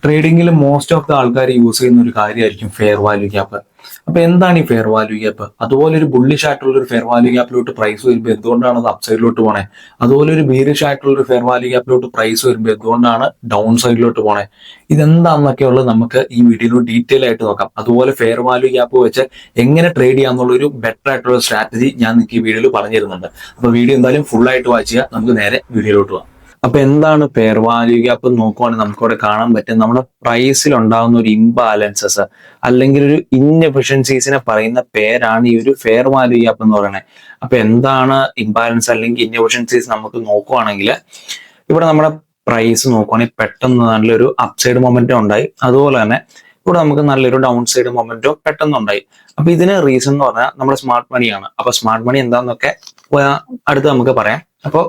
ട്രേഡിംഗിൽ most of the ആൾക്കാർ use ചെയ്യുന്ന ഒരു കാര്യമായിരിക്കും ഫെയർ വാല്യൂ ഗ്യാപ്പ്. അപ്പൊ എന്താണ് ഈ ഫെയർ വാല്യൂ ഗ്യാപ്പ്? അതുപോലെ ഒരു ബുള്ളിഷ് ആയിട്ടുള്ള ഒരു ഫെയർ വാല്യൂ ഗ്യാപ്പിലോട്ട് പ്രൈസ് വരുമ്പോൾ എന്തുകൊണ്ടാണ് അത് അപ് സൈഡിലോട്ട് പോണേ? അതുപോലെ ഒരു ബീറിഷ് ആയിട്ടുള്ള ഒരു ഫെയർ വാല്യൂ ഗ്യാപ്പിലോട്ട് പ്രൈസ് വരുമ്പോൾ എന്തുകൊണ്ടാണ് ഡൗൺ സൈഡിലോട്ട് പോണേ? ഇതെന്താണെന്നൊക്കെയുള്ളത് നമുക്ക് ഈ വീഡിയോയിൽ ഡീറ്റെയിൽ ആയിട്ട് നോക്കാം. അതുപോലെ ഫെയർ വാല്യൂ ഗ്യാപ്പ് വെച്ച് എങ്ങനെ ട്രേഡ് ചെയ്യാന്നുള്ള ഒരു ബെറ്റർ ആയിട്ടുള്ള സ്ട്രാറ്റജി ഞാൻ നിങ്ങൾക്ക് ഈ വീഡിയോയിൽ പറഞ്ഞു തരുന്നുണ്ട്. അപ്പൊ വീഡിയോ എന്തായാലും ഫുൾ ആയിട്ട് വാച്ച് ചെയ്യുക. നമുക്ക് നേരെ വീഡിയോയിലോട്ട് പോകാം. അപ്പൊ എന്താണ് ഫെയർ വാല്യൂ ഗ്യാപ്പ് നോക്കുവാണെങ്കിൽ നമുക്കിവിടെ കാണാൻ പറ്റും നമ്മുടെ പ്രൈസിൽ ഉണ്ടാകുന്ന ഒരു ഇംബാലൻസസ് അല്ലെങ്കിൽ ഒരു ഇൻഎഫിഷ്യൻസീസിനെ പറയുന്ന പേരാണ് ഈ ഒരു ഫെയർ വാല്യൂ ഗ്യാപ്പ് എന്ന് പറയുന്നത്. അപ്പൊ എന്താണ് ഇംബാലൻസ് അല്ലെങ്കിൽ ഇൻഎഫിഷ്യൻസീസ് നമുക്ക് നോക്കുവാണെങ്കിൽ ഇവിടെ നമ്മുടെ പ്രൈസ് നോക്കുവാണെങ്കിൽ പെട്ടെന്ന് നല്ലൊരു അപ്സൈഡ് മൊമെന്റം ഉണ്ടായി, അതുപോലെ തന്നെ ഇവിടെ നമുക്ക് നല്ലൊരു ഡൗൺ സൈഡ് മൊമെന്റോ പെട്ടെന്നുണ്ടായി. അപ്പൊ ഇതിന് റീസൺ എന്ന് പറഞ്ഞാൽ നമ്മുടെ സ്മാർട്ട് മണിയാണ്. അപ്പൊ സ്മാർട്ട് മണി എന്താന്നൊക്കെ അടുത്ത് നമുക്ക് പറയാം. അപ്പോൾ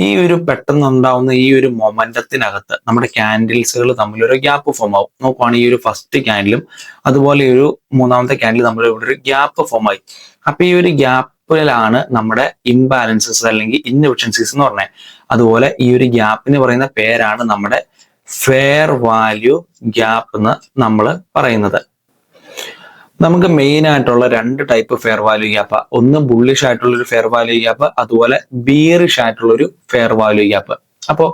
ഈ ഒരു പെട്ടെന്ന് ഉണ്ടാവുന്ന ഈ ഒരു മൊമെന്റത്തിനകത്ത് നമ്മുടെ ക്യാൻഡിൽസുകൾ തമ്മിലൊരു ഗ്യാപ്പ് ഫോം ആവും. നോക്കുവാണെങ്കിൽ ഈ ഒരു ഫസ്റ്റ് ക്യാൻഡിലും അതുപോലെ ഈ ഒരു മൂന്നാമത്തെ ക്യാൻഡിൽ തമ്മിൽ ഇവിടെ ഒരു ഗ്യാപ്പ് ഫോം ആയി. അപ്പൊ ഈ ഒരു ഗ്യാപ്പിലാണ് നമ്മുടെ ഇംബാലൻസസ് അല്ലെങ്കിൽ ഇൻഎഫിഷ്യൻസീസ് എന്ന് പറഞ്ഞത്. അതുപോലെ ഈ ഒരു ഗ്യാപ്പിന് പറയുന്ന പേരാണ് നമ്മുടെ ഫെയർ വാല്യൂ ഗ്യാപ്പ് എന്ന് നമ്മൾ പറയുന്നത്. നമുക്ക് മെയിൻ ആയിട്ടുള്ള രണ്ട് ടൈപ്പ് ഫെയർ വാല്യൂ ഗ്യാപ്പ്, ഒന്ന് ബുള്ളിഷ് ആയിട്ടുള്ള ഒരു ഫെയർ വാല്യൂ ഗ്യാപ്പ്, അതുപോലെ ബീറിഷ് ആയിട്ടുള്ള ഒരു ഫെയർ വാല്യൂ ഗ്യാപ്പ്. അപ്പോൾ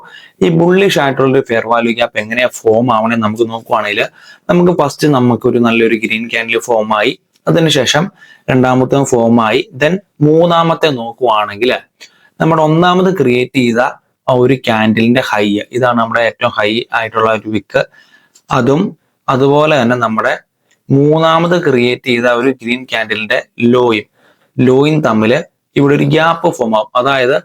ഈ ബുള്ളിഷ് ആയിട്ടുള്ള ഒരു ഫെയർ വാല്യൂ ഗ്യാപ്പ് എങ്ങനെയാ ഫോം ആവണേ നമുക്ക് നോക്കുവാണെങ്കിൽ നമുക്ക് ഫസ്റ്റ് നമുക്കൊരു നല്ലൊരു ഗ്രീൻ ക്യാൻഡിൽ ഫോം ആയി, അതിനുശേഷം രണ്ടാമത്തെ ഫോം ആയി, ദെൻ മൂന്നാമത്തെ നോക്കുവാണെങ്കിൽ നമ്മുടെ ഒന്നാമത് ക്രിയേറ്റ് ചെയ്ത ആ ഒരു ക്യാൻഡിലിന്റെ ഹൈ, ഇതാണ് നമ്മുടെ ഏറ്റവും ഹൈ ആയിട്ടുള്ള ഒരു വിക്ക്, അതും അതുപോലെ തന്നെ നമ്മുടെ മൂന്നാമത് ക്രിയേറ്റ് ചെയ്ത ഒരു ഗ്രീൻ ക്യാൻഡിലിന്റെ ലോയും തമ്മിൽ ഇവിടെ ഒരു ഗ്യാപ്പ് ഫോം ആവും. അതായത്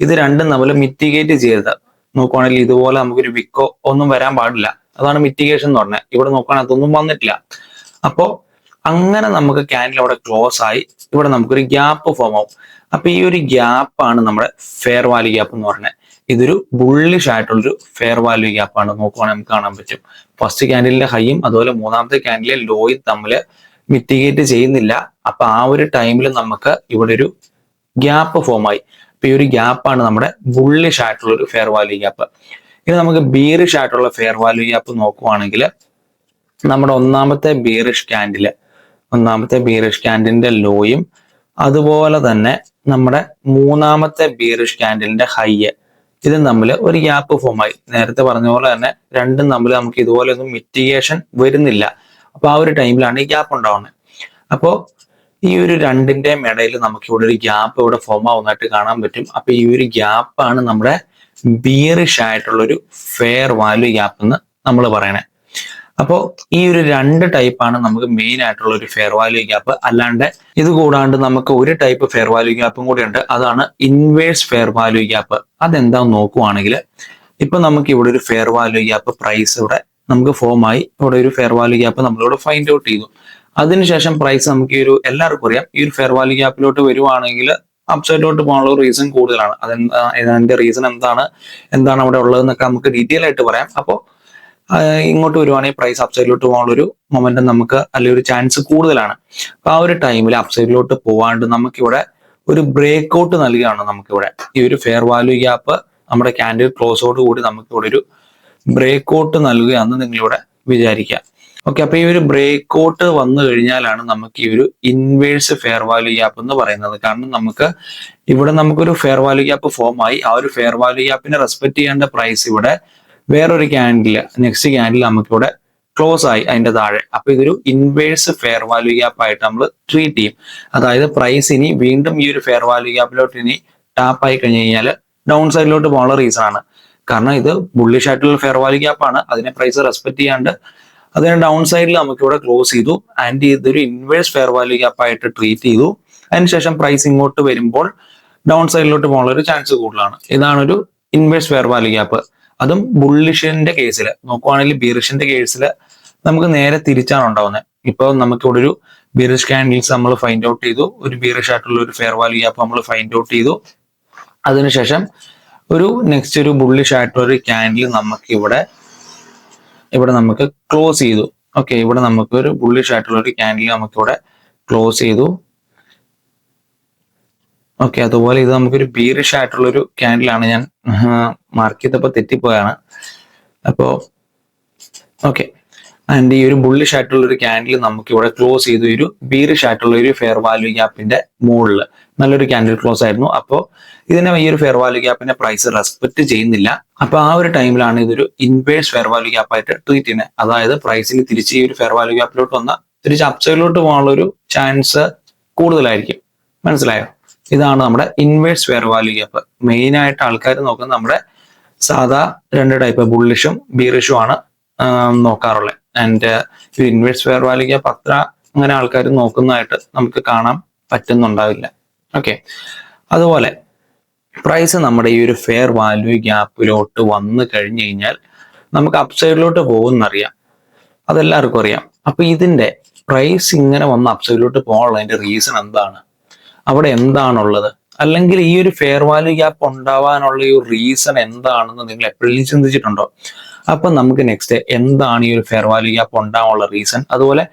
ഇത് രണ്ടും തമ്മിൽ മിറ്റിഗേറ്റ് ചെയ്ത് നോക്കുവാണെങ്കിൽ ഇതുപോലെ നമുക്കൊരു വിക്കോ ഒന്നും വരാൻ പാടില്ല. അതാണ് മിറ്റിഗേഷൻ എന്ന് പറഞ്ഞത്. ഇവിടെ നോക്കുകയാണെങ്കിൽ അതൊന്നും വന്നിട്ടില്ല. അപ്പോ അങ്ങനെ നമുക്ക് ക്യാൻഡിൽ അവിടെ ക്ലോസ് ആയി ഇവിടെ നമുക്കൊരു ഗ്യാപ്പ് ഫോം ആവും. അപ്പൊ ഈ ഒരു ഗ്യാപ്പാണ് നമ്മുടെ ഫെയർ വാല്യൂ ഗ്യാപ്പ് എന്ന് പറഞ്ഞത്. ഇതൊരു ബുള്ളിഷ് ആയിട്ടുള്ളൊരു ഫെയർ വാല്യൂ ഗ്യാപ്പാണ്. നോക്കുവാണെങ്കിൽ നമുക്ക് കാണാൻ പറ്റും ഫസ്റ്റ് ക്യാൻഡിലിന്റെ ഹൈയും അതുപോലെ മൂന്നാമത്തെ ക്യാൻഡിലെ ലോയും തമ്മിൽ മിറ്റിഗേറ്റ് ചെയ്യുന്നില്ല. അപ്പൊ ആ ഒരു ടൈമിൽ നമുക്ക് ഇവിടെ ഒരു ഗ്യാപ്പ് ഫോം ആയി. അപ്പൊ ഈ ഒരു ഗ്യാപ്പാണ് നമ്മുടെ ബുള്ളിഷ് ആയിട്ടുള്ള ഒരു ഫെയർ വാല്യൂ ഗ്യാപ്പ്. ഇനി നമുക്ക് ബീറിഷ് ആയിട്ടുള്ള ഫെയർ വാല്യൂ ഗ്യാപ്പ് നോക്കുവാണെങ്കിൽ നമ്മുടെ ഒന്നാമത്തെ ബീറിഷ് ക്യാൻഡിലിന്റെ ലോയും അതുപോലെ തന്നെ നമ്മുടെ മൂന്നാമത്തെ ബീറിഷ് ക്യാൻഡിലിന്റെ ഹൈ, ഇതും തമ്മിൽ ഒരു ഗ്യാപ്പ് ഫോം ആയി. നേരത്തെ പറഞ്ഞ പോലെ തന്നെ രണ്ടും തമ്മിൽ നമുക്ക് ഇതുപോലെ ഒന്നും മിറ്റിഗേഷൻ വരുന്നില്ല. അപ്പൊ ആ ഒരു ടൈമിലാണ് ഈ ഗ്യാപ്പ് ഉണ്ടാവുന്നത്. അപ്പോ ഈ ഒരു രണ്ടിന്റെയും ഇടയിൽ നമുക്ക് ഇവിടെ ഒരു ഗ്യാപ്പ് ഇവിടെ ഫോം ആവുന്നതായിട്ട് കാണാൻ പറ്റും. അപ്പൊ ഈ ഒരു ഗ്യാപ്പാണ് നമ്മുടെ ബീറിഷ് ആയിട്ടുള്ള ഒരു ഫെയർ വാല്യൂ ഗ്യാപ്പ് എന്ന് നമ്മൾ പറയണേ. അപ്പോൾ ഈ ഒരു രണ്ട് ടൈപ്പാണ് നമുക്ക് മെയിൻ ആയിട്ടുള്ള ഒരു ഫെയർ വാല്യൂ ഗ്യാപ്പ്. അല്ലാണ്ട് ഇത് കൂടാണ്ട് നമുക്ക് ഒരു ടൈപ്പ് ഫെയർ വാല്യൂ ഗ്യാപ്പും കൂടി ഉണ്ട്, അതാണ് ഇൻവേഴ്സ് ഫെയർ വാല്യൂ ഗ്യാപ്പ്. അതെന്താന്ന് നോക്കുവാണെങ്കിൽ ഇപ്പൊ നമുക്ക് ഇവിടെ ഒരു ഫെയർ വാല്യൂ ഗ്യാപ്പ് പ്രൈസ് ഇവിടെ നമുക്ക് ഫോം ആയി, ഇവിടെ ഒരു ഫെയർ വാല്യൂ ഗ്യാപ്പ് നമ്മളിവിടെ ഫൈൻഡ് ഔട്ട് ചെയ്തു. അതിനുശേഷം പ്രൈസ് നമുക്ക് ഈ ഒരു എല്ലാവർക്കും അറിയാം ഈ ഒരു ഫെയർ വാല്യൂ ഗ്യാപ്പിലോട്ട് വരുവാണെങ്കിൽ അപ്സൈഡിലോട്ട് പോകാനുള്ള റീസൺ കൂടുതലാണ്. അതിന്റെ റീസൺ എന്താണ് അവിടെ ഉള്ളതെന്നൊക്കെ നമുക്ക് ഡീറ്റെയിൽ ആയിട്ട് പറയാം. അപ്പോൾ ഇങ്ങോട്ട് വരുവാണെങ്കിൽ പ്രൈസ് അപ്സൈഡിലോട്ട് പോകാനുള്ള ഒരു മൊമെന്റം നമുക്ക് അല്ലെങ്കിൽ ഒരു ചാൻസ് കൂടുതലാണ്. അപ്പൊ ആ ഒരു ടൈമിൽ അപ്സൈഡിലോട്ട് പോവാണ്ട് നമുക്കിവിടെ ഒരു ബ്രേക്ക് ഔട്ട് നൽകുകയാണ്. നമുക്കിവിടെ ഈ ഒരു ഫെയർ വാല്യൂ ഗ്യാപ്പ് നമ്മുടെ ക്യാൻഡിൽ ക്ലോസോട് കൂടി നമുക്കിവിടെ ഒരു ബ്രേക്ക് ഔട്ട് നൽകുകയാണെന്ന് നിങ്ങളിവിടെ വിചാരിക്കുക. ഓക്കെ, അപ്പൊ ഈ ഒരു ബ്രേക്ക് ഔട്ട് വന്നു കഴിഞ്ഞാലാണ് നമുക്ക് ഈ ഒരു ഇൻവേഴ്സ് ഫെയർ വാല്യൂ ഗ്യാപ്പ് എന്ന് പറയുന്നത്. കാരണം നമുക്കൊരു ഫെയർ വാല്യൂ ഗ്യാപ്പ് ഫോം ആയി, ആ ഒരു ഫെയർ വാല്യൂ ഗ്യാപ്പിനെ റെസ്പെക്ട് ചെയ്യേണ്ട പ്രൈസ് ഇവിടെ വേറൊരു നെക്സ്റ്റ് ക്യാൻഡിൽ നമുക്കിവിടെ ക്ലോസ് ആയി അതിന്റെ താഴെ. അപ്പൊ ഇതൊരു ഇൻവേഴ്സ് ഫെയർ വാല്യൂ ഗ്യാപ്പ് ആയിട്ട് നമ്മൾ ട്രീറ്റ് ചെയ്യും. അതായത് പ്രൈസ് ഇനി വീണ്ടും ഈ ഒരു ഫെയർ വാല്യൂ ഗ്യാപ്പിലോട്ട് ഇനി ടാപ്പ് ആയി കഴിഞ്ഞ് കഴിഞ്ഞാൽ ഡൗൺ സൈഡിലോട്ട് പോകാനുള്ള റീസൺ ആണ്. കാരണം ഇത് ബുള്ളിഷ് ആയിട്ടുള്ള ഫെയർ വാല്യൂ ഗ്യാപ്പ് ആണ്, അതിനെ പ്രൈസ് റെസ്പെക്ട് ചെയ്യാണ്ട് അതിനെ ഡൗൺ സൈഡിൽ നമുക്ക് ഇവിടെ ക്ലോസ് ചെയ്തു. ആൻഡ് ഇതൊരു ഇൻവേഴ്സ് ഫെയർ വാല്യൂ ഗ്യാപ്പ് ആയിട്ട് ട്രീറ്റ് ചെയ്തു. അതിനുശേഷം പ്രൈസ് ഇങ്ങോട്ട് വരുമ്പോൾ ഡൗൺ സൈഡിലോട്ട് പോകാനുള്ള ഒരു ചാൻസ് കൂടുതലാണ്. ഇതാണൊരു ഇൻവേഴ്സ് ഫെയർ വാല്യൂ ഗ്യാപ്പ്. അതും ബുള്ളിഷിന്റെ കേസിൽ നോക്കുവാണെങ്കിൽ ബീറിഷിന്റെ കേസിൽ നമുക്ക് നേരെ തിരിച്ചാണ് ഉണ്ടാവുന്നത്. ഇപ്പോൾ നമുക്ക് ഇവിടെ ഒരു ബീറിഷ് ക്യാൻഡിൽസ് നമ്മൾ ഫൈൻഡ് ഔട്ട് ചെയ്തു, ഒരു ബീറിഷ് ആയിട്ടുള്ള ഒരു ഫെയർ വാല്യൂ ഗ്യാപ്പ് നമ്മൾ ഫൈൻഡ് ഔട്ട് ചെയ്തു. അതിനുശേഷം നെക്സ്റ്റ് ഒരു ബുള്ളിഷ് ആയിട്ടുള്ള ഒരു ക്യാൻഡിൽ നമുക്ക് ഇവിടെ നമുക്ക് ക്ലോസ് ചെയ്തു. ഓക്കെ, ഇവിടെ നമുക്ക് ഒരു ബുള്ളിഷ് ആയിട്ടുള്ള ഒരു ക്യാൻഡിൽ നമുക്ക് ഇവിടെ ക്ലോസ് ചെയ്തു. ഓക്കെ, അതുപോലെ ഇത് നമുക്കൊരു ബീറിഷ് ആയിട്ടുള്ള ഒരു ക്യാൻഡിലാണ്, ഞാൻ മാർക്ക് ചെയ്തപ്പോൾ തെറ്റിപ്പോയാണ്. അപ്പോ ഓക്കെ. ആൻഡ് ഈ ഒരു ബുള്ളിഷ് ആയിട്ടുള്ള ഒരു ക്യാൻഡിൽ നമുക്ക് ഇവിടെ ക്ലോസ് ചെയ്തു ഒരു ബീറിഷ് ആയിട്ടുള്ള ഒരു ഫെയർ വാല്യൂ ഗ്യാപ്പിന്റെ മുകളിൽ നല്ലൊരു ക്യാൻഡിൽ ക്ലോസ് ആയിരുന്നു. അപ്പോൾ ഇതിനെ ഈ ഒരു ഫെയർ വാല്യൂ ഗ്യാപ്പിന്റെ പ്രൈസ് റെസ്പെക്ട് ചെയ്യുന്നില്ല. അപ്പൊ ആ ഒരു ടൈമിലാണ് ഇതൊരു ഇൻവേഴ്സ് ഫെയർ വാല്യൂ ഗ്യാപ്പ് ആയിട്ട് ട്രീറ്റ് ചെയ്യുന്നത്. അതായത് പ്രൈസിൽ തിരിച്ച് ഈ ഒരു ഫെയർ വാല്യൂ ഗ്യാപ്പിലോട്ട് വന്ന തിരിച്ച് അപ്സൈഡിലോട്ട് പോകാനുള്ള ഒരു ചാൻസ് കൂടുതലായിരിക്കും. മനസ്സിലായോ? ഇതാണ് നമ്മുടെ inverse fair value gap. Main ആയിട്ട് ആൾക്കാർ നോക്കുന്നത് നമ്മുടെ സാധാ രണ്ട് ടൈപ്പ് ബുള്ളിഷും ബീറിഷും ആണ് നോക്കാറുള്ളത്. ആൻഡ് ഈ ഇൻവേഴ്സ് ഫെയർ വാല്യൂ ഗ്യാപ്പ് അത്ര അങ്ങനെ ആൾക്കാർ നോക്കുന്നതായിട്ട് നമുക്ക് കാണാൻ പറ്റുന്നുണ്ടാവില്ല. ഓക്കെ. അതുപോലെ പ്രൈസ് നമ്മുടെ ഈ ഒരു ഫെയർ വാല്യൂ ഗ്യാപ്പിലോട്ട് വന്നു കഴിഞ്ഞു കഴിഞ്ഞാൽ നമുക്ക് അപ്സൈഡിലോട്ട് പോകുന്നറിയാം, അതെല്ലാവർക്കും അറിയാം. അപ്പൊ ഇതിന്റെ പ്രൈസ് ഇങ്ങനെ വന്ന് അപ്സൈഡിലോട്ട് പോകാനുള്ളതിന്റെ റീസൺ എന്താണ്, അവിടെ എന്താണുള്ളത്, അല്ലെങ്കിൽ ഈ ഒരു ഫെയർ വാല്യൂ ഗ്യാപ്പ് ഉണ്ടാവാനുള്ള ഈ ഒരു റീസൺ എന്താണെന്ന് നിങ്ങൾ എപ്പോഴും ചിന്തിച്ചിട്ടുണ്ടോ? അപ്പൊ നമുക്ക് നെക്സ്റ്റ് എന്താണ് ഈ ഒരു ഫെയർ വാല്യൂ ഗ്യാപ്പ് ഉണ്ടാവാനുള്ള റീസൺ, അതുപോലെ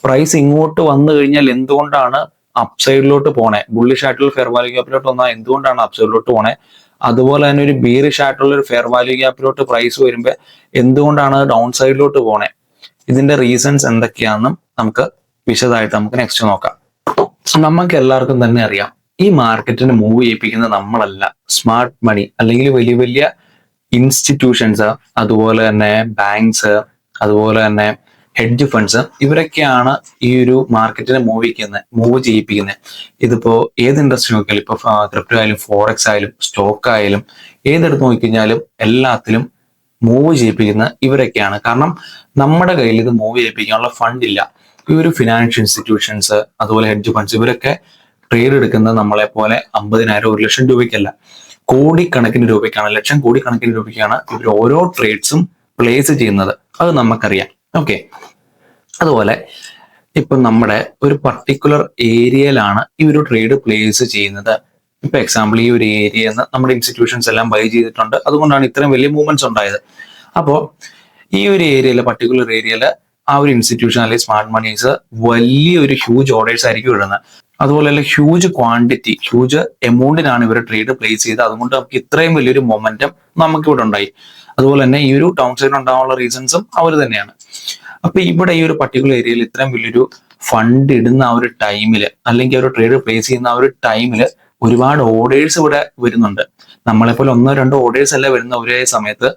പ്രൈസ് ഇങ്ങോട്ട് വന്നു കഴിഞ്ഞാൽ എന്തുകൊണ്ടാണ് അപ്സൈഡിലോട്ട് പോണേ, ബുള്ളിഷ് ആയിട്ടുള്ള ഫെയർ വാല്യൂ ഗ്യാപ്പിലോട്ട് വന്നാൽ എന്തുകൊണ്ടാണ് അപ്സൈഡിലോട്ട് പോണേ, അതുപോലെ തന്നെ ഒരു ബീറിഷ് ആയിട്ടുള്ള ഒരു ഫെയർ വാല്യൂ ഗ്യാപ്പിലോട്ട് പ്രൈസ് വരുമ്പോൾ എന്തുകൊണ്ടാണ് ഡൗൺ സൈഡിലോട്ട് പോണേ, ഇതിന്റെ റീസൺസ് എന്തൊക്കെയാണെന്നും നമുക്ക് വിശദമായിട്ട് നമുക്ക് നെക്സ്റ്റ് നോക്കാം. നമുക്ക് എല്ലാവർക്കും തന്നെ അറിയാം, ഈ മാർക്കറ്റിനെ മൂവ് ചെയ്യിപ്പിക്കുന്നത് നമ്മളല്ല, സ്മാർട്ട് മണി അല്ലെങ്കിൽ വലിയ വലിയ ഇൻസ്റ്റിറ്റ്യൂഷൻസ്, അതുപോലെ തന്നെ ബാങ്ക്സ്, അതുപോലെ തന്നെ ഹെഡ്ജ് ഫണ്ട്സ്, ഇവരൊക്കെയാണ് ഈ ഒരു മാർക്കറ്റിനെ മൂവ് ചെയ്യിപ്പിക്കുന്നത്. ഇതിപ്പോ ഏത് ഇൻഡസ്ട്രി നോക്കിയാലും, ഇപ്പൊ ക്രിപ്റ്റോ ആയാലും ഫോറക്സ് ആയാലും സ്റ്റോക്ക് ആയാലും ഏതെടുത്ത് നോക്കിക്കഴിഞ്ഞാലും എല്ലാത്തിലും മൂവ് ചെയ്യിപ്പിക്കുന്ന ഇവരൊക്കെയാണ്. കാരണം നമ്മുടെ കയ്യിൽ ഇത് മൂവ് ചെയ്യിപ്പിക്കാനുള്ള ഫണ്ട് ഇല്ല. ഈ ഒരു ഫിനാൻഷ്യൽ ഇൻസ്റ്റിറ്റ്യൂഷൻസ്, അതുപോലെ ഹെഡ്ജ് ഫണ്ട്സ്, ഇവരൊക്കെ ട്രേഡ് എടുക്കുന്നത് നമ്മളെ പോലെ 50,000 1 ലക്ഷം രൂപയ്ക്കല്ല, കോടിക്കണക്കിന് രൂപയ്ക്കാണ്, ലക്ഷം കോടിക്കണക്കിന് രൂപയ്ക്കാണ് ഇവർ ഓരോ ട്രേഡ്സും പ്ലേസ് ചെയ്യുന്നത്. അത് നമുക്കറിയാം. ഓക്കെ. അതുപോലെ ഇപ്പൊ നമ്മുടെ ഒരു പർട്ടിക്കുലർ ഏരിയയിലാണ് ഈ ഒരു ട്രേഡ് പ്ലേസ് ചെയ്യുന്നത്. ഇപ്പൊ എക്സാമ്പിൾ ഈ ഒരു ഏരിയയിൽ നിന്ന് നമ്മുടെ ഇൻസ്റ്റിറ്റ്യൂഷൻസ് എല്ലാം ബൈ ചെയ്തിട്ടുണ്ട്, അതുകൊണ്ടാണ് ഇത്രയും വലിയ മൂവ്മെന്റ്സ് ഉണ്ടായത്. അപ്പോൾ ഈ ഒരു ഏരിയയില്, പർട്ടിക്കുലർ ഏരിയയില് ആ ഒരു ഇൻസ്റ്റിറ്റ്യൂഷൻ അല്ലെങ്കിൽ സ്മാർട്ട് മണീസ് വലിയൊരു ഹ്യൂജ് ഓർഡേഴ്സ് ആയിരിക്കും ഇടുന്നത്. അതുപോലെ തന്നെ ഹ്യൂജ് ക്വാണ്ടിറ്റി, ഹ്യൂജ് എമൗണ്ടിനാണ് ഇവർ ട്രേഡ് പ്ലേസ് ചെയ്തത്. അതുകൊണ്ട് നമുക്ക് ഇത്രയും വലിയൊരു മൊമെന്റം നമുക്ക് ഇവിടെ ഉണ്ടായി. അതുപോലെ തന്നെ ഈ ഒരു ഡൗൺ സൈഡ് ഉണ്ടാവാനുള്ള റീസൺസും അവർ തന്നെയാണ്. അപ്പൊ ഇവിടെ ഈ ഒരു പർട്ടിക്കുലർ ഏരിയയിൽ ഇത്രയും വലിയൊരു ഫണ്ട് ഇടുന്ന ആ ഒരു ടൈമില്, അല്ലെങ്കിൽ ഒരു ട്രേഡ് പ്ലേസ് ചെയ്യുന്ന ആ ഒരു ടൈമില് ഒരുപാട് ഓർഡേഴ്സ് ഇവിടെ വരുന്നുണ്ട്. നമ്മളെപ്പോലെ 1-2 ഓർഡേഴ്സ് അല്ല വരുന്ന ഒരേ സമയത്ത്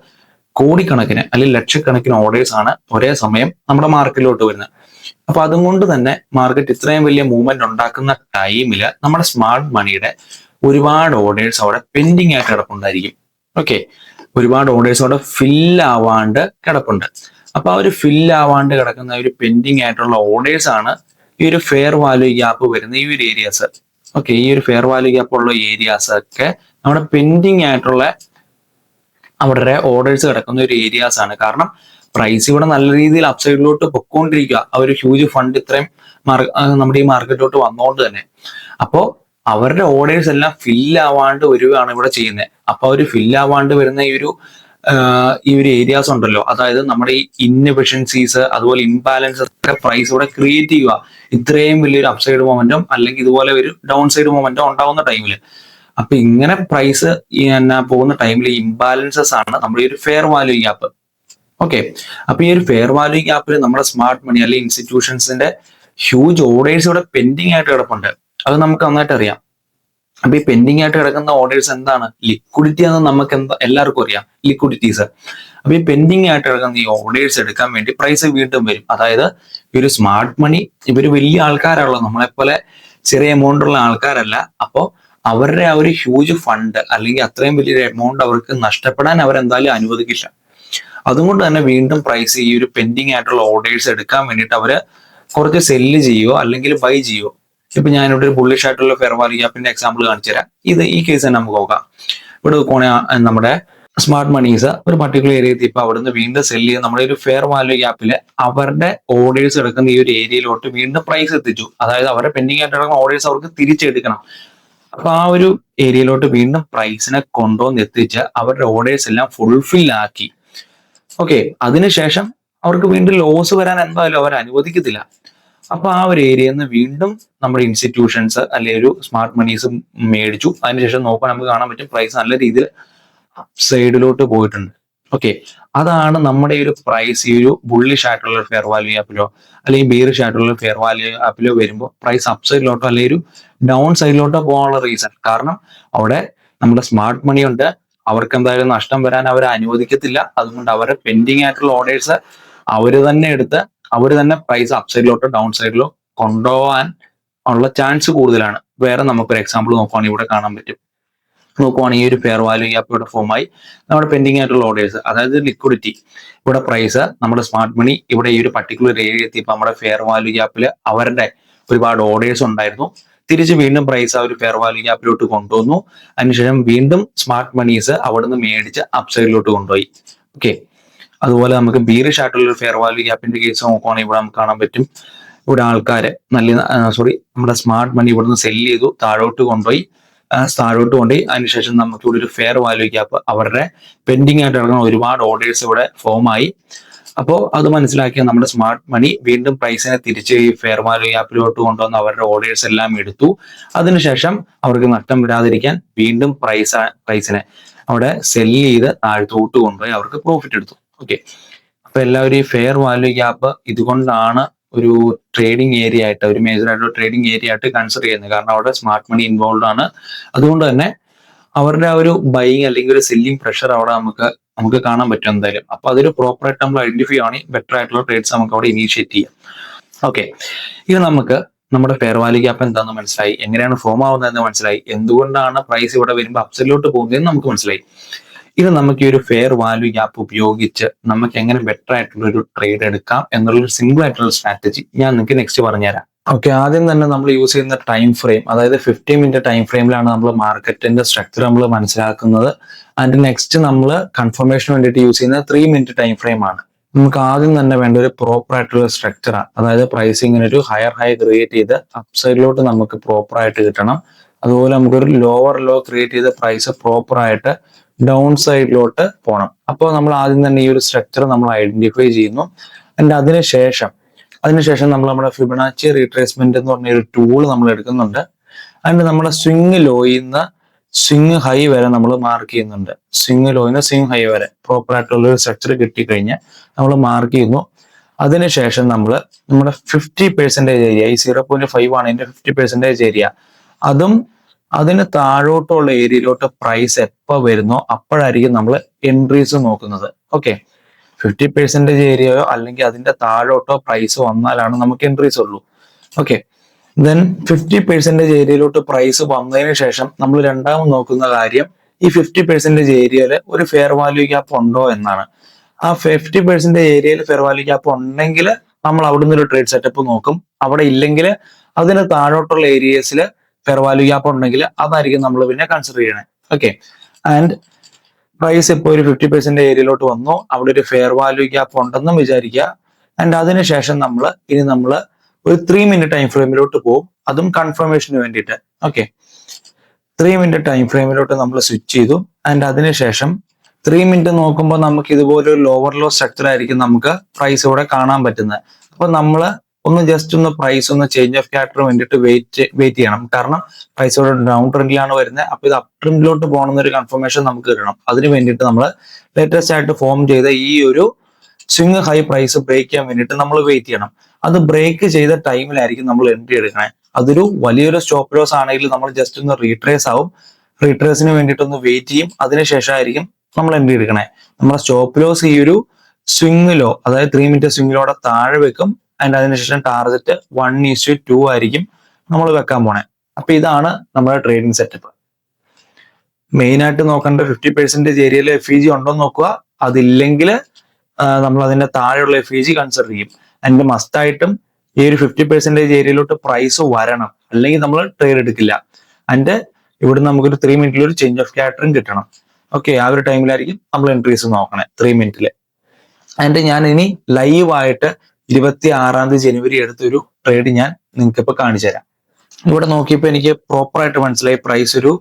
കോടിക്കണക്കിന് അല്ലെങ്കിൽ ലക്ഷക്കണക്കിന് ഓർഡേഴ്സ് ആണ് ഒരേ സമയം നമ്മുടെ മാർക്കറ്റിലോട്ട് വരുന്നത്. അപ്പൊ അതുകൊണ്ട് തന്നെ മാർക്കറ്റ് ഇത്രയും വലിയ മൂവ്മെന്റ് ഉണ്ടാക്കുന്ന ടൈമില് നമ്മുടെ സ്മാർട്ട് മണിയുടെ ഒരുപാട് ഓർഡേഴ്സ് അവിടെ പെൻഡിങ് ആയിട്ട് കിടപ്പുണ്ടായിരിക്കും. ഓക്കെ. ഒരുപാട് ഓർഡേഴ്സ് അവിടെ ഫില്ലാവാണ്ട് കിടപ്പുണ്ട്. അപ്പൊ ആ ഒരു ഫില്ലാവാണ്ട് കിടക്കുന്ന ഒരു പെൻഡിങ് ആയിട്ടുള്ള ഓർഡേഴ്സ് ആണ് ഈ ഒരു ഫെയർ വാല്യൂ ഗ്യാപ്പ് വരുന്ന ഈ ഒരു ഏരിയാസ്. ഓക്കെ. ഈ ഒരു ഫെയർ വാല്യൂ ഗ്യാപ്പ് ഉള്ള ഏരിയാസ് ഒക്കെ നമ്മുടെ പെൻഡിങ് ആയിട്ടുള്ള അവിടെ ഓർഡേഴ്സ് കിടക്കുന്ന ഒരു ഏരിയാസ് ആണ്. കാരണം പ്രൈസ് ഇവിടെ നല്ല രീതിയിൽ അപ്സൈഡിലോട്ട് പൊക്കോണ്ടിരിക്കുക, ആ ഒരു ഹ്യൂജ് ഫണ്ട് ഇത്രയും നമ്മുടെ ഈ മാർക്കറ്റിലോട്ട് വന്നുകൊണ്ട് തന്നെ. അപ്പോ അവരുടെ ഓർഡേഴ്സ് എല്ലാം ഫില്ലാവാണ്ട് വരികയാണ് ഇവിടെ ചെയ്യുന്നത്. അപ്പൊ അവർ ഫില്ലാവാണ്ട് വരുന്ന ഈ ഒരു ഏരിയാസ് ഉണ്ടല്ലോ, അതായത് നമ്മുടെ ഈ ഇൻഎഫിഷ്യൻസീസ്, അതുപോലെ ഇംബാലൻസ് ഒക്കെ പ്രൈസ് ഇവിടെ ക്രിയേറ്റ് ചെയ്യുക. ഇത്രയും വലിയൊരു അപ്സൈഡ് മൊമെന്റം അല്ലെങ്കിൽ ഇതുപോലെ ഒരു ഡൗൺ സൈഡ് മൊമെന്റം ഉണ്ടാവുന്ന ടൈമിൽ, അപ്പൊ ഇങ്ങനെ പ്രൈസ് പോകുന്ന ടൈമിൽ ഇംബാലൻസസ് ആണ് നമ്മുടെ ഈ ഒരു ഫെയർ വാല്യൂ ഗ്യാപ്പ്. ഓക്കെ. അപ്പൊ ഈ ഒരു ഫെയർ വാല്യൂ ഗ്യാപ്പിൽ നമ്മുടെ സ്മാർട്ട് മണി അല്ലെങ്കിൽ ഇൻസ്റ്റിറ്റ്യൂഷൻസിന്റെ ഹ്യൂജ് ഓർഡേഴ്സ് ഇവിടെ പെൻഡിങ് ആയിട്ട് കിടപ്പുണ്ട്. അത് നമുക്ക് നന്നായിട്ട് അറിയാം. അപ്പൊ ഈ പെൻഡിങ് ആയിട്ട് കിടക്കുന്ന ഓർഡേഴ്സ് എന്താണ്? ലിക്വിഡിറ്റി എന്ന് നമുക്ക് എല്ലാവർക്കും അറിയാം, ലിക്വിഡിറ്റീസ്. അപ്പൊ ഈ പെൻഡിങ് ആയിട്ട് കിടക്കുന്ന ഈ ഓർഡേഴ്സ് എടുക്കാൻ വേണ്ടി പ്രൈസ് വീണ്ടും വരും. അതായത് ഈ ഒരു സ്മാർട്ട് മണി ഇവര് വലിയ ആൾക്കാരാണല്ലോ, നമ്മളെപ്പോലെ ചെറിയ എമൗണ്ട് ഉള്ള ആൾക്കാരല്ല. അപ്പോ അവരുടെ ആ ഒരു ഹ്യൂജ് ഫണ്ട് അല്ലെങ്കിൽ അത്രയും വലിയൊരു എമൗണ്ട് അവർക്ക് നഷ്ടപ്പെടാൻ അവരെന്തായാലും അനുവദിക്കില്ല. അതുകൊണ്ട് തന്നെ വീണ്ടും പ്രൈസ് ഈ ഒരു പെൻഡിങ് ആയിട്ടുള്ള ഓർഡേഴ്സ് എടുക്കാൻ വേണ്ടിയിട്ട് അവര് കുറച്ച് സെല്ല് ചെയ്യുവോ അല്ലെങ്കിൽ ബൈ ചെയ്യുവോ. ഇപ്പൊ ഞാനിവിടെ ഒരു ബുള്ളിഷ് ആയിട്ടുള്ള ഫെയർ വാല്യൂ ഗ്യാപ്പിന്റെ എക്സാമ്പിൾ കാണിച്ചു തരാം. ഈ കേസ് തന്നെ നമുക്ക് നോക്കാം. ഇവിടെ നമ്മുടെ സ്മാർട്ട് മണീസ് ഒരു പർട്ടിക്കുലർ ഏരിയയിൽ ഇപ്പൊ അവിടുന്ന് വീണ്ടും സെല്ല് ചെയ്ത് നമ്മുടെ ഒരു ഫെയർ വാല്യൂ ഗ്യാപ്പില് അവരുടെ ഓർഡേഴ്സ് എടുക്കുന്ന ഈ ഒരു ഏരിയയിലോട്ട് വീണ്ടും പ്രൈസ് എത്തിച്ചു. അതായത് അവരുടെ പെൻഡിങ് ആയിട്ട് കിടക്കുന്ന ഓർഡേഴ്സ് അവർക്ക് തിരിച്ചെടുക്കണം. അപ്പൊ ആ ഒരു ഏരിയയിലോട്ട് വീണ്ടും പ്രൈസിനെ കൊണ്ടുവന്ന് എത്തിച്ച് അവരുടെ ഓർഡേഴ്സ് എല്ലാം ഫുൾഫിൽ ആക്കി. ഓക്കെ. അതിനുശേഷം അവർക്ക് വീണ്ടും ലോസ് വരാൻ എന്തായാലും അവർ അനുവദിക്കത്തില്ല. അപ്പൊ ആ ഒരു ഏരിയയിൽ നിന്ന് വീണ്ടും നമ്മുടെ ഇൻസ്റ്റിറ്റ്യൂഷൻസ് അല്ലെങ്കിൽ ഒരു സ്മാർട്ട് മണീസ് മേടിച്ചു. അതിനുശേഷം നോക്കാൻ നമുക്ക് കാണാൻ പറ്റും പ്രൈസ് നല്ല രീതിയിൽ സൈഡിലോട്ട് പോയിട്ടുണ്ട്. ഓക്കെ, അതാണ് നമ്മുടെ ഈ ഒരു പ്രൈസ് ഈ ഒരു ബുള്ളിഷ് ആയിട്ടുള്ള ഫെയർ വാല്യൂ ആപ്പിലോ അല്ലെങ്കിൽ ബീറിഷ് ആയിട്ടുള്ള ഫെയർ വാല്യൂ ആപ്പിലോ വരുമ്പോൾ പ്രൈസ് അപ്പ് സൈഡിലോട്ടോ അല്ലെങ്കിൽ ഒരു ഡൗൺ സൈഡിലോട്ടോ പോകാനുള്ള റീസൺ. കാരണം അവിടെ നമ്മുടെ സ്മാർട്ട് മണി ഉണ്ട്, അവർക്ക് എന്തായാലും നഷ്ടം വരാൻ അവർ അനുവദിക്കത്തില്ല. അതുകൊണ്ട് അവരുടെ പെൻഡിങ് ആയിട്ടുള്ള ഓർഡേഴ്സ് അവർ തന്നെ എടുത്ത് അവർ തന്നെ പ്രൈസ് അപ്പ് സൈഡിലോട്ടോ ഡൗൺ സൈഡിലോ കൊണ്ടുപോകാൻ ഉള്ള ചാൻസ് കൂടുതലാണ്. വേറെ നമുക്കൊരു എക്സാമ്പിൾ നോക്കുവാണെങ്കിൽ ഇവിടെ കാണാൻ പറ്റും. നോക്കുവാണെങ്കിൽ ഈ ഒരു ഫെയർ വാല്യൂ ഗ്യാപ്പ് ഇവിടെ ഫോമായി നമ്മുടെ പെൻഡിങ് ആയിട്ടുള്ള ഓർഡേഴ്സ്, അതായത് ലിക്വിഡിറ്റി. ഇവിടെ പ്രൈസ് നമ്മുടെ സ്മാർട്ട് മണി ഇവിടെ ഈ ഒരു പർട്ടിക്കുലർ ഏരിയ എത്തിയപ്പോൾ നമ്മുടെ ഫെയർ വാല്യൂ ഗ്യാപ്പിൽ അവരുടെ ഒരുപാട് ഓർഡേഴ്സ് ഉണ്ടായിരുന്നു. തിരിച്ച് വീണ്ടും പ്രൈസ് ആ ഒരു ഫെയർ വാല്യൂ ഗ്യാപ്പിലോട്ട് കൊണ്ടുവന്നു. അതിനുശേഷം വീണ്ടും സ്മാർട്ട് മണീസ് അവിടെ നിന്ന് മേടിച്ച് അപ്സൈഡിലോട്ട് കൊണ്ടുപോയി. ഓക്കെ, അതുപോലെ നമുക്ക് ബീറിഷ് ആയിട്ടുള്ള ഒരു ഫെയർ വാല്യൂ ഗ്യാപ്പിന്റെ കേസ് നോക്കുവാണെങ്കിൽ ഇവിടെ നമുക്ക് കാണാൻ പറ്റും. ഇവിടെ ആൾക്കാര് നമ്മുടെ സ്മാർട്ട് മണി ഇവിടുന്ന് സെല്ല് ചെയ്തു, താഴോട്ട് കൊണ്ടുപോയി അതിനുശേഷം നമുക്ക് ഇവിടെ ഒരു ഫെയർ വാല്യൂ ഗ്യാപ്പ് അവരുടെ പെൻഡിങ് ആയിട്ട് കിടക്കുന്ന ഒരുപാട് ഓർഡേഴ്സ് ഇവിടെ ഫോം ആയി. അപ്പോൾ അത് മനസ്സിലാക്കിയ നമ്മുടെ സ്മാർട്ട് മണി വീണ്ടും പ്രൈസിനെ തിരിച്ച് ഈ ഫെയർ വാല്യൂ ഗ്യാപ്പിലോട്ട് കൊണ്ടുവന്ന് അവരുടെ ഓർഡേഴ്സ് എല്ലാം എടുത്തു. അതിനുശേഷം അവർക്ക് നഷ്ടം വരാതിരിക്കാൻ വീണ്ടും പ്രൈസിനെ അവിടെ സെല്ല് ചെയ്ത് താഴ്ത്തോട്ട് കൊണ്ടുപോയി അവർക്ക് പ്രോഫിറ്റ് എടുത്തു. ഓക്കെ, അപ്പൊ എല്ലാവരും ഈ ഫെയർ വാല്യൂ ഗ്യാപ്പ് ഇതുകൊണ്ടാണ് ഒരു ട്രേഡിംഗ് ഏരിയ ആയിട്ട്, ഒരു മേജർ ആയിട്ടുള്ള ട്രേഡിംഗ് ഏരിയ ആയിട്ട് കൺസിഡർ ചെയ്യുന്നത്. കാരണം അവിടെ സ്മാർട്ട് മണി ഇൻവോൾവ് ആണ്. അതുകൊണ്ട് തന്നെ അവരുടെ ആ ഒരു ബൈയിങ് അല്ലെങ്കിൽ ഒരു സെല്ലിംഗ് പ്രഷർ അവിടെ നമുക്ക് കാണാൻ പറ്റും എന്തായാലും. അപ്പൊ അതൊരു പ്രോപ്പർ ആയിട്ട് നമ്മൾ ഐഡന്റിഫൈ ആണെങ്കിൽ ബെറ്റർ ആയിട്ടുള്ള ട്രേഡ്സ് നമുക്ക് അവിടെ ഇനീഷ്യേറ്റ് ചെയ്യാം. ഓക്കെ, ഇത് നമുക്ക് നമ്മുടെ ഫെയർ വാല്യൂ ഗ്യാപ്പ് എന്താണെന്ന് മനസ്സിലായി, എങ്ങനെയാണ് ഫോം ആവുന്നതെന്ന് മനസ്സിലായി, എന്തുകൊണ്ടാണ് പ്രൈസ് ഇവിടെ വരുമ്പോൾ അപ്സൈഡിലോട്ട് പോകുന്നതെന്ന് നമുക്ക് മനസ്സിലായി. ഇത് നമുക്ക് ഈ ഒരു ഫെയർ വാല്യൂ ഗ്യാപ്പ് ഉപയോഗിച്ച് നമുക്ക് എങ്ങനെ ബെറ്റർ ആയിട്ടുള്ള ഒരു ട്രേഡ് എടുക്കാം എന്നുള്ള സിമ്പിൾ ആയിട്ടുള്ള സ്ട്രാറ്റജി ഞാൻ നിങ്ങൾക്ക് നെക്സ്റ്റ് പറഞ്ഞുതരാം. ഓക്കെ, ആദ്യം തന്നെ നമ്മൾ യൂസ് ചെയ്യുന്ന ടൈം ഫ്രെയിം, അതായത് 15 മിനിറ്റ് ടൈം ഫ്രെയിമിലാണ് നമ്മൾ മാർക്കറ്റിന്റെ സ്ട്രക്ചർ നമ്മൾ മനസ്സിലാക്കുന്നത്. ആൻഡ് നെക്സ്റ്റ് നമ്മൾ കൺഫർമേഷന് വേണ്ടിയിട്ട് യൂസ് ചെയ്യുന്ന 3 മിനിറ്റ് ടൈം ഫ്രെയിം ആണ്. നമുക്ക് ആദ്യം തന്നെ വേണ്ട ഒരു പ്രോപ്പർ ആയിട്ടുള്ള സ്ട്രക്ചറാണ്, അതായത് പ്രൈസിങ്ങിന് ഒരു ഹയർ ഹൈ ക്രിയേറ്റ് ചെയ്ത് അപ്സൈഡിലോട്ട് നമുക്ക് പ്രോപ്പർ ആയിട്ട് കിട്ടണം. അതുപോലെ നമുക്കൊരു ലോവർ ലോ ക്രിയേറ്റ് ചെയ്ത് പ്രൈസ് പ്രോപ്പർ ആയിട്ട് ഡൗൺ സൈഡിലോട്ട് പോകണം. അപ്പോൾ നമ്മൾ ആദ്യം തന്നെ ഈ ഒരു സ്ട്രക്ചർ നമ്മൾ ഐഡന്റിഫൈ ചെയ്യുന്നു. ആൻഡ് അതിനുശേഷം നമ്മൾ നമ്മുടെ ഫിബൊനാച്ചി റീട്രേസ്മെന്റ് എന്ന് പറഞ്ഞ ഒരു ടൂൾ നമ്മൾ എടുക്കുന്നുണ്ട്. ആൻഡ് നമ്മുടെ സ്വിംഗ് ലോയിൽ നിന്ന് സ്വിംഗ് ഹൈ വരെ നമ്മൾ മാർക്ക് ചെയ്യുന്നുണ്ട്. സ്വിംഗ് ലോയിൽ നിന്ന് സ്വിംഗ് ഹൈ വരെ പ്രോപ്പർ ആയിട്ടുള്ള ഒരു സ്ട്രക്ചർ കിട്ടിക്കഴിഞ്ഞാൽ നമ്മൾ മാർക്ക് ചെയ്യുന്നു. അതിനുശേഷം നമ്മൾ നമ്മുടെ 50% ഏരിയ, ഈ 0.5 ആണ് ഇതിന്റെ 50% ഏരിയ, അതും അതിന് താഴോട്ടുള്ള ഏരിയയിലോട്ട് പ്രൈസ് എപ്പോൾ വരുന്നോ അപ്പോഴായിരിക്കും നമ്മൾ എൻട്രീസ് നോക്കുന്നത്. ഓക്കെ, 50% ഏരിയയോ അല്ലെങ്കിൽ അതിന്റെ താഴോട്ടോ പ്രൈസ് വന്നാലാണ് നമുക്ക് എൻട്രീസ് ഉള്ളൂ. ഓക്കെ, ദെൻ 50% ഏരിയയിലോട്ട് പ്രൈസ് വന്നതിന് ശേഷം നമ്മൾ രണ്ടാമത് നോക്കുന്ന കാര്യം ഈ 50% ഏരിയയിൽ ഒരു ഫെയർ വാല്യൂ ഗ്യാപ്പ് ഉണ്ടോ എന്നാണ്. ആ 50% ഏരിയയിൽ ഫെയർ വാല്യൂ ഗ്യാപ്പ് ഉണ്ടെങ്കിൽ നമ്മൾ അവിടുന്ന് ഒരു ട്രേഡ് സെറ്റപ്പ് നോക്കും. അവിടെ ഇല്ലെങ്കിൽ അതിന് താഴോട്ടുള്ള ഏരിയസിൽ ഫെയർ വാല്യൂ ഗ്യാപ്പ് ഉണ്ടെങ്കിൽ അതായിരിക്കും നമ്മൾ പിന്നെ കൺസിഡർ ചെയ്യണേ. ഓക്കെ, ആൻഡ് പ്രൈസ് ഇപ്പോൾ ഒരു 50% ഏരിയയിലോട്ട് വന്നു, അവിടെ ഒരു ഫെയർ വാല്യൂ ഗ്യാപ്പ് ഉണ്ടെന്നും വിചാരിക്കുക. ആൻഡ് അതിനുശേഷം നമ്മൾ ഒരു 3 മിനിറ്റ് ടൈം ഫ്രെയിമിലോട്ട് പോകും, അതും കൺഫർമേഷന് വേണ്ടിയിട്ട്. ഓക്കെ, 3 മിനിറ്റ് ടൈം ഫ്രെയിമിലോട്ട് നമ്മൾ സ്വിച്ച് ചെയ്തു. ആൻഡ് അതിനുശേഷം 3 മിനിറ്റ് നോക്കുമ്പോൾ നമുക്ക് ഇതുപോലെ ഒരു ലോവർ ലോ സ്ട്രക്ചർ ആയിരിക്കും നമുക്ക് പ്രൈസ് ഇവിടെ കാണാൻ പറ്റുന്നത്. അപ്പൊ നമ്മൾ just price change of character വേണ്ടിയിട്ട് വെയിറ്റ് ചെയ്യണം. കാരണം പ്രൈസ് ഇവിടെ ഡൗൺ ട്രെൻഡിലാണ് വരുന്നത്. അപ്പൊ ഇത് അപ് ട്രെൻഡിലോട്ട് പോകണമെന്നൊരു കൺഫർമേഷൻ നമുക്ക് കിട്ടണം. അതിന് വേണ്ടിയിട്ട് നമ്മൾ ലേറ്റസ്റ്റ് ആയിട്ട് ഫോം ചെയ്ത ഈ ഒരു സ്വിംഗ് ഹൈ പ്രൈസ് ബ്രേക്ക് ചെയ്യാൻ വേണ്ടിയിട്ട് നമ്മൾ വെയിറ്റ് ചെയ്യണം. അത് ബ്രേക്ക് ചെയ്ത ടൈമിലായിരിക്കും നമ്മൾ എൻട്രി എടുക്കണേ. അതൊരു വലിയൊരു സ്റ്റോപ്പ് ലോസ് ആണെങ്കിൽ നമ്മൾ ജസ്റ്റ് റീട്രേസ് ആവും. റീട്രേസിന് വേണ്ടിയിട്ടൊന്ന് വെയിറ്റ് ചെയ്യും. അതിനുശേഷമായിരിക്കും നമ്മൾ എൻട്രി എടുക്കണേ. നമ്മുടെ സ്റ്റോപ്പ് ലോസ് ഈ ഒരു സ്വിംഗ് ലോ, അതായത് 3 മിനിറ്റ് സ്വിംഗ് ലോയുടെ താഴെ വെക്കും. ആൻഡ് അതിനുശേഷം ടാർഗറ്റ് 1:2 ആയിരിക്കും നമ്മൾ വെക്കാൻ പോണേ. അപ്പൊ ഇതാണ് നമ്മുടെ ട്രേഡിംഗ് സെറ്റപ്പ്. മെയിൻ ആയിട്ട് നോക്കേണ്ട 50% ഏരിയയിൽ FEG ഉണ്ടോ എന്ന് നോക്കുക. അതില്ലെങ്കിൽ നമ്മൾ അതിന്റെ താഴെയുള്ള FEG കൺസിഡർ ചെയ്യും. അതിന്റെ മസ്റ്റായിട്ടും ഈ ഒരു 50% ഏരിയയിലോട്ട് പ്രൈസ് വരണം, അല്ലെങ്കിൽ നമ്മൾ ട്രേഡ് എടുക്കില്ല. അതിന്റെ ഇവിടെ നമുക്കൊരു 3 മിനിറ്റിൽ ഒരു ചേഞ്ച് ഓഫ് ക്യാരക്ടറും കിട്ടണം. ഓക്കെ, ആ ഒരു ടൈമിലായിരിക്കും നമ്മൾ എൻട്രീസ് നോക്കണേ 3 മിനിറ്റില്. അതിന്റെ ഞാൻ ഇനി ലൈവായിട്ട് 26 ജനുവരി എടുത്തൊരു ട്രേഡ് ഞാൻ നിങ്ങൾക്ക് ഇപ്പൊ കാണിച്ചു തരാം. ഇവിടെ നോക്കിയപ്പോൾ എനിക്ക് പ്രോപ്പർ ആയിട്ട് മനസ്സിലായി പ്രൈസ് ഒരു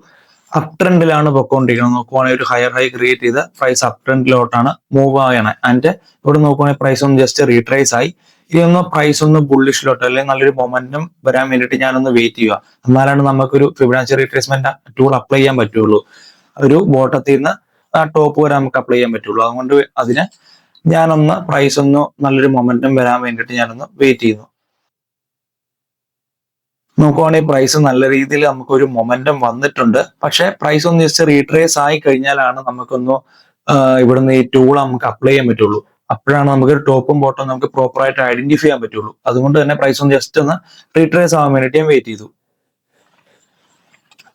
അപ് ട്രെൻഡിലാണ് പൊക്കോണ്ടിരിക്കുന്നത്. നോക്കുവാണെങ്കിൽ ഒരു ഹയർ ഹൈ ക്രിയേറ്റ് ചെയ്ത് പ്രൈസ് അപ് ട്രെൻഡിലോട്ടാണ് മൂവ് ആവണം. ആൻഡ് ഇവിടെ നോക്കുവാണെങ്കിൽ പ്രൈസ് ജസ്റ്റ് റീട്രേസ് ആയി. ഇനി പ്രൈസ് ബുള്ളിഷിലോട്ട് അല്ലെങ്കിൽ നല്ലൊരു മൊമെന്റം വരാൻ വേണ്ടിയിട്ട് ഞാനൊന്ന് വെയിറ്റ് ചെയ്യുക. എന്നാലാണ് നമുക്കൊരു ഫിബൊനാച്ചി റീട്രേസ്മെന്റ് ടൂൾ അപ്ലൈ ചെയ്യാൻ പറ്റുള്ളൂ. ഒരു ബോട്ടത്തിൽ നിന്ന് ആ ടോപ്പ് വരെ നമുക്ക് അപ്ലൈ ചെയ്യാൻ പറ്റുള്ളൂ. അതുകൊണ്ട് അതിന് ഞാനൊന്ന് പ്രൈസ് ഒന്ന് നല്ലൊരു മൊമെന്റം വരാൻ വേണ്ടിയിട്ട് ഞാനൊന്ന് വെയിറ്റ് ചെയ്യുന്നു. നോക്കുവാണെങ്കിൽ പ്രൈസ് നല്ല രീതിയിൽ നമുക്കൊരു മൊമെന്റം വന്നിട്ടുണ്ട്. പക്ഷെ പ്രൈസ് ഒന്ന് ജസ്റ്റ് റീട്രേസ് ആയി കഴിഞ്ഞാലാണ് നമുക്കൊന്ന് ഇവിടുന്ന് ഈ ടൂൾ നമുക്ക് അപ്ലൈ ചെയ്യാൻ പറ്റുള്ളൂ. അപ്പോഴാണ് നമുക്ക് ടോപ്പും ബോട്ടവും നമുക്ക് പ്രോപ്പർ ആയിട്ട് ഐഡന്റിഫൈ ചെയ്യാൻ പറ്റുള്ളൂ. അതുകൊണ്ട് തന്നെ പ്രൈസ് ഒന്ന് ജസ്റ്റ് ഒന്ന് റീട്രേസ് ആവാൻ വേണ്ടിയിട്ട് ഞാൻ വെയിറ്റ് ചെയ്തു.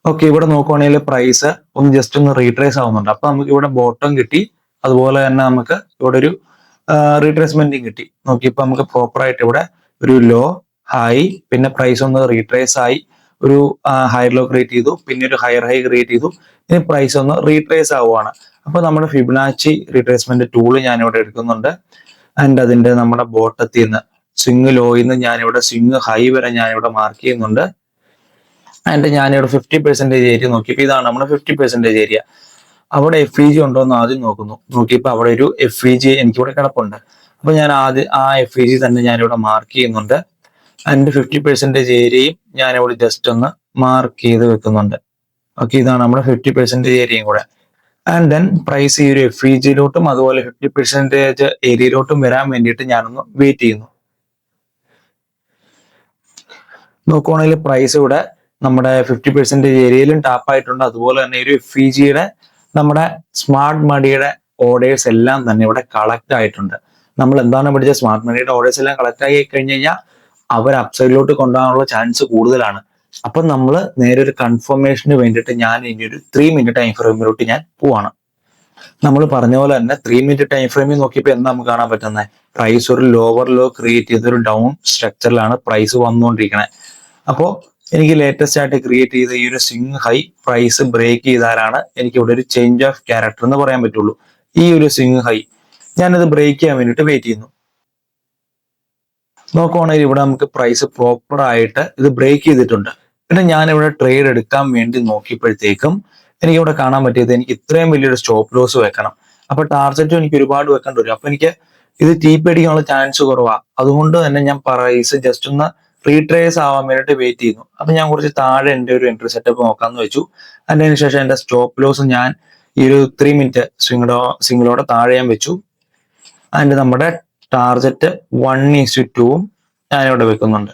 ഓക്കെ, ഇവിടെ നോക്കുവാണെങ്കിൽ പ്രൈസ് ഒന്ന് ജസ്റ്റ് ഒന്ന് റീട്രേസ് ആവുന്നുണ്ട്. അപ്പൊ നമുക്ക് ഇവിടെ ബോട്ടം കിട്ടി, അതുപോലെ തന്നെ നമുക്ക് ഇവിടെ ഒരു റീട്രേസ്മെന്റും കിട്ടി. നോക്കി ഇപ്പൊ നമുക്ക് പ്രോപ്പർ ആയിട്ട് ഇവിടെ ഒരു ലോ, ഹൈ, പിന്നെ പ്രൈസ് ഒന്ന് റീട്രേസ് ആയി, ഒരു ഹയർ ലോ ക്രിയേറ്റ് ചെയ്തു, പിന്നെ ഒരു ഹയർ ഹൈ ക്രിയേറ്റ് ചെയ്തു, ഇനി പ്രൈസ് ഒന്ന് റീട്രേസ് ആവുകയാണ്. അപ്പൊ നമ്മുടെ ഫിബൊനാച്ചി റീട്രേസ്മെന്റ് ടൂള് ഞാനിവിടെ എടുക്കുന്നുണ്ട്. ആൻഡ് അതിന്റെ നമ്മുടെ ബോട്ടത്തിൽ നിന്ന് സ്വിങ് ലോയിൽ നിന്ന് ഞാനിവിടെ സ്വിങ് ഹൈ വരെ ഞാനിവിടെ മാർക്ക് ചെയ്യുന്നുണ്ട്. ആൻഡ് ഞാനിവിടെ 50% ഏരിയ നോക്കിയപ്പോൾ ഇതാണ് നമ്മുടെ 50% ഏരിയ. അവിടെ FEG ഉണ്ടോ എന്ന് ആദ്യം നോക്കുന്നു. നോക്കിയപ്പോൾ അവിടെ ഒരു FEG എനിക്കിവിടെ കിടപ്പുണ്ട്. അപ്പൊ ഞാൻ ആദ്യം ആ FEG തന്നെ ഞാനിവിടെ മാർക്ക് ചെയ്യുന്നുണ്ട്. ആൻഡ് 50% ഏരിയയും ഞാനിവിടെ ജസ്റ്റ് ഒന്ന് മാർക്ക് ചെയ്ത് വെക്കുന്നുണ്ട്. ഓക്കെ, ഇതാണ് നമ്മുടെ 50% ഏരിയയും കൂടെ. ആൻഡ് ദെൻ പ്രൈസ് ഈ ഒരു FEGയിലോട്ടും അതുപോലെ 50% ഏരിയയിലോട്ടും വരാൻ വേണ്ടിയിട്ട് ഞാനൊന്ന് വെയിറ്റ് ചെയ്യുന്നു. നോക്കുവാണെങ്കിൽ പ്രൈസ് ഇവിടെ നമ്മുടെ 50% ഏരിയയിലും ടാപ്പ് ആയിട്ടുണ്ട്. അതുപോലെ തന്നെ ഒരു FEGയുടെ നമ്മുടെ സ്മാർട്ട് മണിയുടെ ഓർഡേഴ്സ് എല്ലാം തന്നെ ഇവിടെ കളക്ട് ആയിട്ടുണ്ട്. നമ്മൾ എന്താണ് പഠിച്ച സ്മാർട്ട് മണിയുടെ ഓർഡേഴ്സ് എല്ലാം കളക്ട് ആയി കഴിഞ്ഞ് കഴിഞ്ഞാൽ അവർ അപ്സൈഡിലോട്ട് കൊണ്ടുപോകാനുള്ള ചാൻസ് കൂടുതലാണ്. അപ്പൊ നമ്മൾ നേരെ ഒരു കൺഫർമേഷന് വേണ്ടിയിട്ട് ഞാൻ ഇനി ഒരു 3 മിനിറ്റ് ടൈം ഫ്രെയിമിലോട്ട് ഞാൻ പോവാണ്. നമ്മൾ പറഞ്ഞ പോലെ തന്നെ 3 മിനിറ്റ് ടൈം ഫ്രെയിമിൽ നോക്കിയപ്പോൾ എന്താ നമുക്ക് കാണാൻ പറ്റുന്നത്? പ്രൈസ് ഒരു ലോവർ ലോ ക്രിയേറ്റ് ചെയ്ത ഒരു ഡൗൺ സ്ട്രക്ചറിലാണ് പ്രൈസ് വന്നുകൊണ്ടിരിക്കുന്നത്. അപ്പോൾ എനിക്ക് ലേറ്റസ്റ്റ് ആയിട്ട് ക്രിയേറ്റ് ചെയ്ത ഈ ഒരു സ്വിങ് ഹൈ പ്രൈസ് ബ്രേക്ക് ചെയ്താലാണ് എനിക്ക് ഇവിടെ ഒരു ചേഞ്ച് ഓഫ് ക്യാരക്ടർ എന്ന് പറയാൻ പറ്റുള്ളൂ. ഈ ഒരു സ്വിങ് ഹൈ ഞാനിത് ബ്രേക്ക് ചെയ്യാൻ വേണ്ടിയിട്ട് വെയിറ്റ് ചെയ്യുന്നു. നോക്കുവാണെങ്കിൽ ഇവിടെ നമുക്ക് പ്രൈസ് പ്രോപ്പർ ആയിട്ട് ഇത് ബ്രേക്ക് ചെയ്തിട്ടുണ്ട്. പിന്നെ ഞാനിവിടെ ട്രേഡ് എടുക്കാൻ വേണ്ടി നോക്കിയപ്പോഴത്തേക്കും എനിക്കിവിടെ കാണാൻ പറ്റിയത് എനിക്ക് ഇത്രയും വലിയൊരു സ്റ്റോപ്പ് ലോസ് വെക്കണം. അപ്പൊ ടാർഗറ്റും എനിക്ക് ഒരുപാട് വെക്കേണ്ടി വരും. അപ്പൊ എനിക്ക് ഇത് ടീപ്പ് അടിക്കാനുള്ള ചാൻസ് കുറവാണ്. അതുകൊണ്ട് തന്നെ ഞാൻ പ്രൈസ് ജസ്റ്റ് ഒന്ന് റീട്രേസ് ആവാൻ വേണ്ടിയിട്ട് വെയിറ്റ് ചെയ്യുന്നു. അപ്പൊ ഞാൻ കുറച്ച് താഴെ എൻ്റെ ഒരു എൻട്രി സെറ്റപ്പ് നോക്കാന്ന് വെച്ചു. അതിന് ശേഷം എൻ്റെ സ്റ്റോപ്പ് ലോസ് ഞാൻ ഈ ഒരു 3 മിനിറ്റ് സിംഗിളോടെ താഴെ ഞാൻ വെച്ചു. അതിന്റെ നമ്മുടെ ടാർഗറ്റ് 1:2 ഞാനിവിടെ വെക്കുന്നുണ്ട്.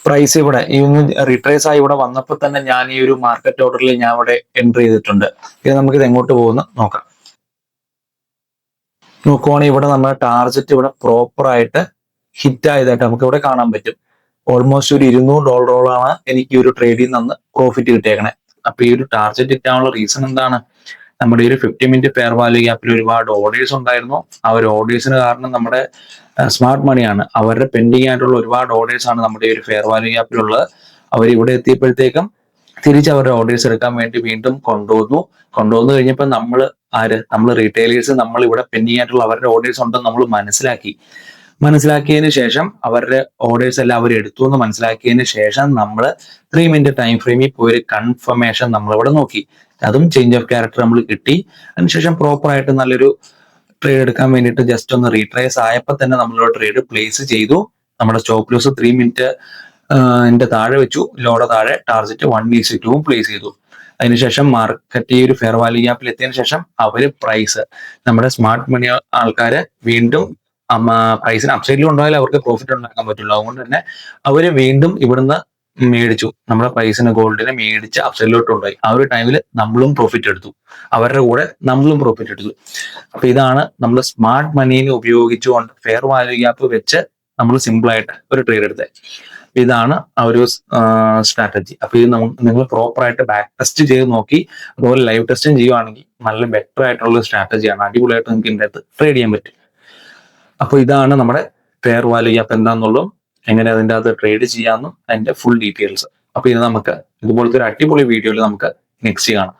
പ്രൈസ് ഇവിടെ ഈ ഒന്ന് റിട്രേസ് ആയി ഇവിടെ വന്നപ്പോൾ തന്നെ ഞാൻ ഈ ഒരു മാർക്കറ്റ് ഓർഡറിൽ ഞാൻ ഇവിടെ എൻട്രി ചെയ്തിട്ടുണ്ട്. ഇത് നമുക്ക് ഇത് എങ്ങോട്ട് പോകുന്നു നോക്കാം. നോക്കുവാണെങ്കിൽ ഇവിടെ നമ്മുടെ ടാർഗറ്റ് ഇവിടെ പ്രോപ്പർ ആയിട്ട് ഹിറ്റ് ആയതായിട്ട് നമുക്ക് ഇവിടെ കാണാൻ പറ്റും. ഓൾമോസ്റ്റ് ഒരു $200 എനിക്ക് ഈ ഒരു ട്രേഡിൽ നിന്ന് പ്രോഫിറ്റ് കിട്ടിയേക്കണേ. അപ്പൊ ഈ ഒരു ടാർഗറ്റ് കിട്ടാനുള്ള റീസൺ എന്താണ്? നമ്മുടെ ഈ ഒരു 50 മിനിറ്റ് ഫെയർ വാല്യൂ ഗ്യാപ്പിൽ ഒരുപാട് ഓർഡേഴ്സ് ഉണ്ടായിരുന്നു. ആ ഒരു ഓർഡേഴ്സിന് കാരണം നമ്മുടെ സ്മാർട്ട് മണിയാണ്. അവരുടെ പെൻഡിങ് ആയിട്ടുള്ള ഒരുപാട് ഓർഡേഴ്സ് ആണ് നമ്മുടെ ഈ ഒരു ഫെയർ വാല്യൂ ഗ്യാപ്പിലുള്ളത്. അവർ ഇവിടെ എത്തിയപ്പോഴത്തേക്കും തിരിച്ച് അവരുടെ ഓർഡേഴ്സ് എടുക്കാൻ വേണ്ടി വീണ്ടും കൊണ്ടുവന്നു കഴിഞ്ഞപ്പോൾ നമ്മൾ റീറ്റെയിലേഴ്സ് നമ്മൾ ഇവിടെ പെൻഡിങ് ആയിട്ടുള്ള അവരുടെ ഓർഡേഴ്സ് ഉണ്ടെന്ന് നമ്മൾ മനസ്സിലാക്കിയതിന് ശേഷം അവരുടെ ഓർഡേഴ്സ് എല്ലാം അവർ എടുത്തു എന്ന് മനസ്സിലാക്കിയതിന് ശേഷം നമ്മൾ 3 മിനിറ്റ് ടൈം ഫ്രെയിമിൽ പോയി ഒരു കൺഫർമേഷൻ നമ്മൾ ഇവിടെ നോക്കി. അതും ചേഞ്ച് ഓഫ് ക്യാരക്ടർ നമ്മൾ കിട്ടി. അതിനുശേഷം പ്രോപ്പർ ആയിട്ട് നല്ലൊരു ട്രേഡ് എടുക്കാൻ വേണ്ടിയിട്ട് ജസ്റ്റ് ഒന്ന് റീട്രേസ് ആയപ്പോൾ തന്നെ നമ്മളൊരു ട്രേഡ് പ്ലേസ് ചെയ്തു. നമ്മുടെ സ്റ്റോപ്പ് ലോസ് 3 മിനിറ്റ് താഴെ വെച്ചു, ലോയുടെ താഴെ ടാർഗറ്റ് 1:2 പ്ലേസ് ചെയ്തു. അതിനുശേഷം മാർക്കറ്റ് ഈ ഒരു ഫെയർ വാല്യൂ ഗ്യാപ്പിൽ എത്തിയതിനു ശേഷം അവര് പ്രൈസ് നമ്മുടെ സ്മാർട്ട് മണി ആൾക്കാര് വീണ്ടും പ്രൈസിന് അപ്സൈഡിൽ ഉണ്ടായാലും അവർക്ക് പ്രോഫിറ്റ് ഉണ്ടാക്കാൻ പറ്റുള്ളൂ. അതുകൊണ്ട് തന്നെ അവര് വീണ്ടും ഇവിടുന്ന് മേടിച്ചു, നമ്മുടെ പ്രൈസിന് ഗോൾഡിനെ മേടിച്ച് അപ്സൈഡിലോട്ട് ഉണ്ടായി. ആ ഒരു ടൈമിൽ നമ്മളും പ്രോഫിറ്റ് എടുത്തു, അവരുടെ കൂടെ നമ്മളും പ്രോഫിറ്റ് എടുത്തു. അപ്പൊ ഇതാണ് നമ്മൾ സ്മാർട്ട് മണീനെ ഉപയോഗിച്ചുകൊണ്ട് ഫെയർ വാല്യൂ ഗ്യാപ്പ് വെച്ച് നമ്മൾ സിമ്പിൾ ആയിട്ട് ഒരു ട്രേഡ് എടുത്തത്. ഇതാണ് ആ ഒരു സ്ട്രാറ്റജി. അപ്പൊ ഇത് നിങ്ങൾ പ്രോപ്പർ ആയിട്ട് ബാക്ക് ടെസ്റ്റ് ചെയ്ത് നോക്കി അതുപോലെ ലൈവ് ടെസ്റ്റും ചെയ്യുവാണെങ്കിൽ നല്ല ബെറ്റർ ആയിട്ടുള്ള സ്ട്രാറ്റജിയാണ്. അടിപൊളിയായിട്ട് നിങ്ങൾക്ക് ഇതിൻ്റെ അകത്ത് ട്രേഡ് ചെയ്യാൻ പറ്റും. അപ്പൊ ഇതാണ് നമ്മുടെ ഫെയർ വാല്യൂ ഗ്യാപ്പ് എന്താണെന്നുള്ളതും എങ്ങനെ അതിൻ്റെ അകത്ത് ട്രേഡ് ചെയ്യാമെന്നും അതിന്റെ ഫുൾ ഡീറ്റെയിൽസ്. അപ്പൊ ഇത് നമുക്ക് ഇതുപോലത്തെ ഒരു അടിപൊളി വീഡിയോയിൽ നമുക്ക് നെക്സ്റ്റ് കാണാം.